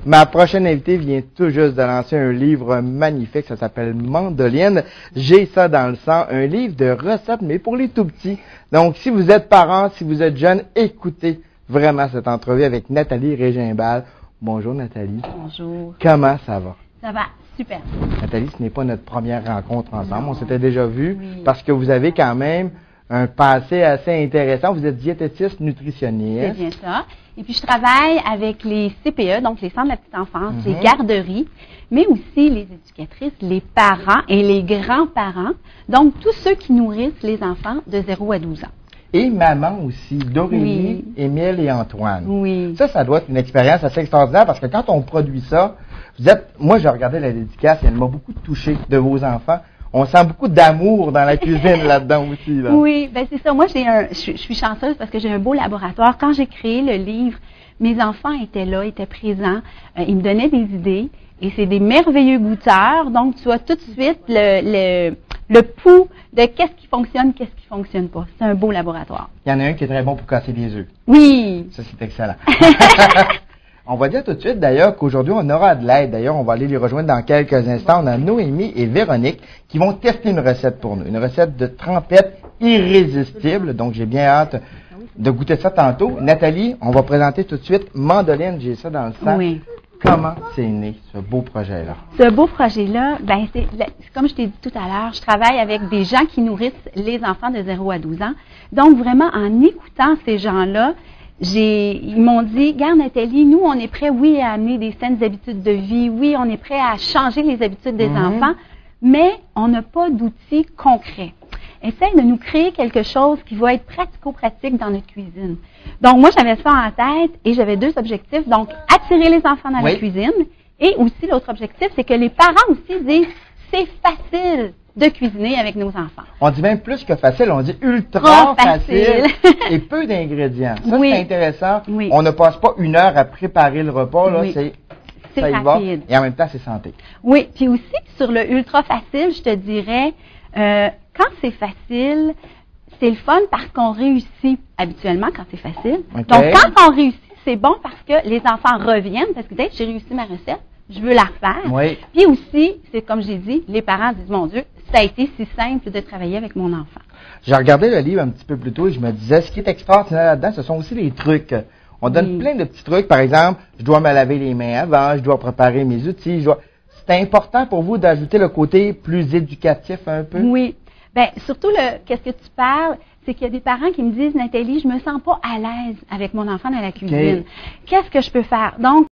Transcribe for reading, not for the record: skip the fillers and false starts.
Ma prochaine invitée vient tout juste de lancer un livre magnifique, ça s'appelle Mandoline. J'ai ça dans le sang, un livre de recettes, mais pour les tout petits. Donc, si vous êtes parents, si vous êtes jeunes, écoutez vraiment cette entrevue avec Nathalie Régimbal. Bonjour Nathalie. Bonjour. Comment ça va? Ça va, super. Nathalie, ce n'est pas notre première rencontre ensemble, on s'était déjà vu, Oui. parce que vous avez quand même un passé assez intéressant. Vous êtes diététiste nutritionniste. C'est bien ça. Et puis, je travaille avec les CPE, donc les centres de la petite enfance, les garderies, mais aussi les éducatrices, les parents et les grands-parents, donc tous ceux qui nourrissent les enfants de 0 à 12 ans. Et maman aussi, d'Aurélie, Oui. Émile et Antoine. Oui. Ça doit être une expérience assez extraordinaire parce que quand on produit ça, moi j'ai regardé la dédicace et elle m'a beaucoup touché de vos enfants. On sent beaucoup d'amour dans la cuisine là-dedans aussi. Là. Oui, ben c'est ça. Moi, je suis chanceuse parce que j'ai un beau laboratoire. Quand j'ai créé le livre, mes enfants étaient là, étaient présents. Ils me donnaient des idées et c'est des merveilleux goûteurs. Donc, tu vois tout de suite le pouls de qu'est-ce qui fonctionne pas. C'est un beau laboratoire. Il y en a un qui est très bon pour casser des œufs. Oui. Ça, c'est excellent. On va dire tout de suite, d'ailleurs, qu'aujourd'hui, on aura de l'aide. D'ailleurs, on va aller les rejoindre dans quelques instants. On a Noémie et Véronique qui vont tester une recette pour nous. Une recette de trempette irrésistible. Donc, j'ai bien hâte de goûter ça tantôt. Nathalie, on va présenter tout de suite Mandoline. J'ai ça dans le sang. Oui. Comment c'est né, ce beau projet-là? Ce beau projet-là, ben c'est comme je t'ai dit tout à l'heure, je travaille avec des gens qui nourrissent les enfants de 0 à 12 ans. Donc, vraiment, en écoutant ces gens-là, ils m'ont dit, regarde Nathalie, nous, on est prêts, oui, à amener des saines habitudes de vie, oui, on est prêts à changer les habitudes des enfants, mais on n'a pas d'outils concrets. Essaye de nous créer quelque chose qui va être pratico-pratique dans notre cuisine. Donc, moi, j'avais ça en tête et j'avais 2 objectifs. Donc, attirer les enfants dans la cuisine et aussi l'autre objectif, c'est que les parents aussi disent, c'est facile de cuisiner avec nos enfants. On dit même plus que facile, on dit ultra facile et peu d'ingrédients. Ça, c'est intéressant. Oui. On ne passe pas 1 heure à préparer le repas, là, c'est ça y va, et en même temps, c'est santé. Oui, puis aussi, sur le ultra facile, je te dirais, quand c'est facile, c'est le fun parce qu'on réussit habituellement quand c'est facile. Okay. Donc, quand on réussit, c'est bon parce que les enfants reviennent parce que dès que j'ai réussi ma recette, je veux la refaire. Oui. Puis aussi, c'est comme j'ai dit, les parents disent, mon Dieu, ça a été si simple de travailler avec mon enfant. J'ai regardé le livre un petit peu plus tôt et je me disais, ce qui est extraordinaire là-dedans, ce sont aussi les trucs. On donne plein de petits trucs. Par exemple, je dois me laver les mains avant, je dois préparer mes outils. C'est important pour vous d'ajouter le côté plus éducatif un peu? Oui. Bien, surtout, qu'est-ce que tu parles, c'est qu'il y a des parents qui me disent, Nathalie, je me sens pas à l'aise avec mon enfant dans la cuisine. Qu'est-ce que je peux faire? Donc,